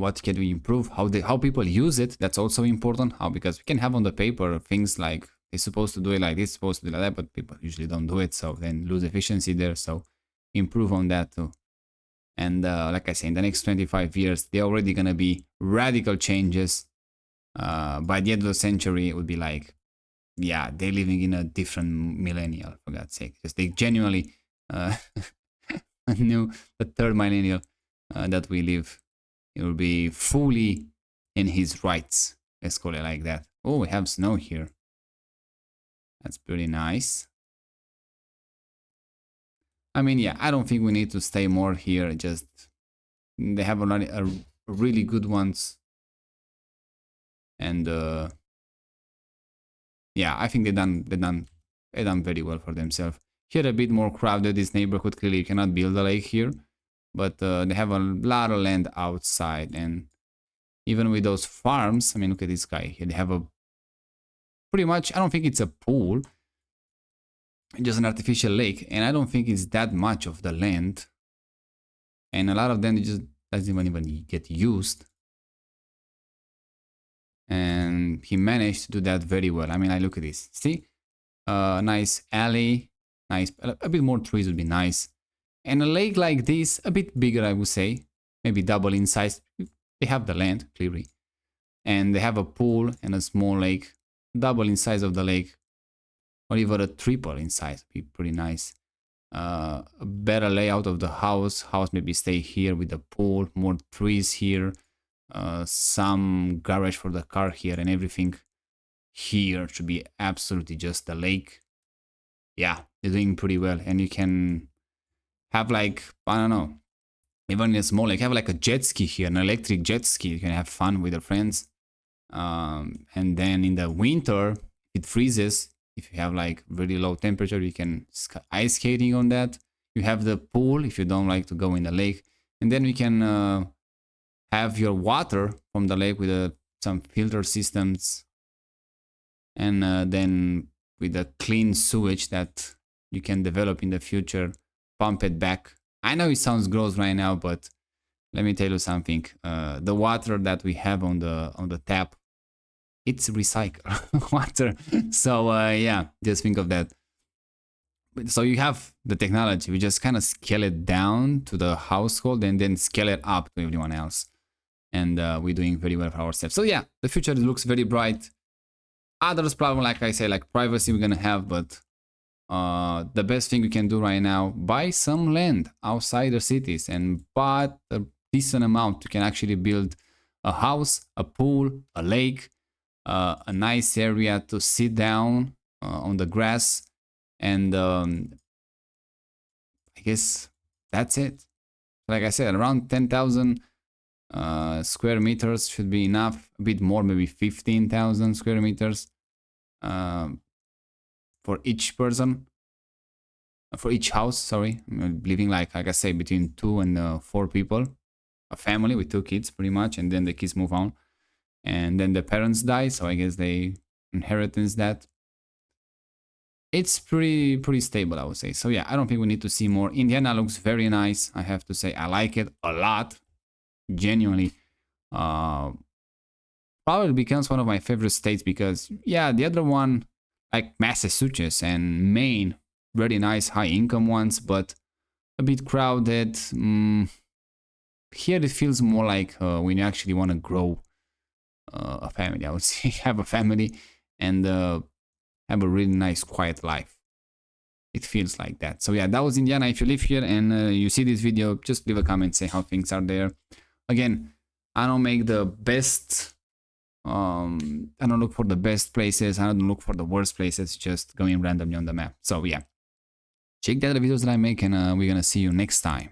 Speaker 1: What can we improve, how people use it. That's also important, because we can have on the paper things like they're supposed to do it like this, supposed to do like that, but people usually don't do it, so then lose efficiency there. So improve on that too. And like I say, in the next 25 years they're already gonna be radical changes. By the end of the century it would be like, yeah, they're living in a different millennial, for God's sake. Just they genuinely knew the third millennial that we live. It will be fully in his rights. Let's call it like that. Oh, we have snow here. That's pretty nice. I mean, yeah, I don't think we need to stay more here. Just they have a really good ones. And yeah, I think they done very well for themselves. Here a bit more crowded. This neighborhood, clearly you cannot build a lake here. But they have a lot of land outside, and even with those farms, I mean, look at this guy here. They have a pretty much, I don't think it's a pool, just an artificial lake, and I don't think it's that much of the land, and a lot of them just doesn't even get used. And he managed to do that very well. I mean, I look at this. See, nice alley, nice, a bit more trees would be nice. And a lake like this, a bit bigger, I would say, maybe double in size. They have the land, clearly. And they have a pool and a small lake, double in size of the lake, or even a triple in size, would be pretty nice. A better layout of the house maybe stay here with the pool, more trees here, some garage for the car here, and everything here should be absolutely just a lake. Yeah, they're doing pretty well, and you can have like, I don't know, even in a small lake, have like a jet ski here, an electric jet ski. You can have fun with your friends. And then in the winter, it freezes. If you have like really low temperature, you can ice skating on that. You have the pool if you don't like to go in the lake. And then we can have your water from the lake with some filter systems. And then with a clean sewage that you can develop in the future, pump it back. I know it sounds gross right now, but let me tell you something. The water that we have on the tap, it's recycled water. So yeah, just think of that. So you have the technology. We just kind of scale it down to the household and then scale it up to everyone else. And we're doing very well for ourselves. So yeah, the future looks very bright. Others problem, like I say, like privacy we're gonna have, but the best thing we can do right now, buy some land outside the cities and buy a decent amount. You can actually build a house, a pool, a lake, a nice area to sit down on the grass, and I guess that's it. Like I said, around 10,000 square meters should be enough. A bit more, maybe 15,000 square meters for each person, for each house. Sorry, I'm living like I say, between 2 and 4 people, a family with 2 kids pretty much, and then the kids move on, and then the parents die, so I guess they inheritance that. It's pretty stable, I would say. So yeah, I don't think we need to see more. Indiana looks very nice, I have to say. I like it a lot, genuinely. Probably becomes one of my favorite states, because yeah, the other one, like Massachusetts and Maine, very nice high income ones, but a bit crowded. Here it feels more like when you actually want to grow a family, I would say. Have a family and have a really nice quiet life. It feels like that. So yeah, that was Indiana. If you live here and you see this video, just leave a comment, say how things are there. Again, I don't make the best, I don't look for the best places, I don't look for the worst places, just going randomly on the map. So yeah, check the other videos that I make, and we're gonna see you next time.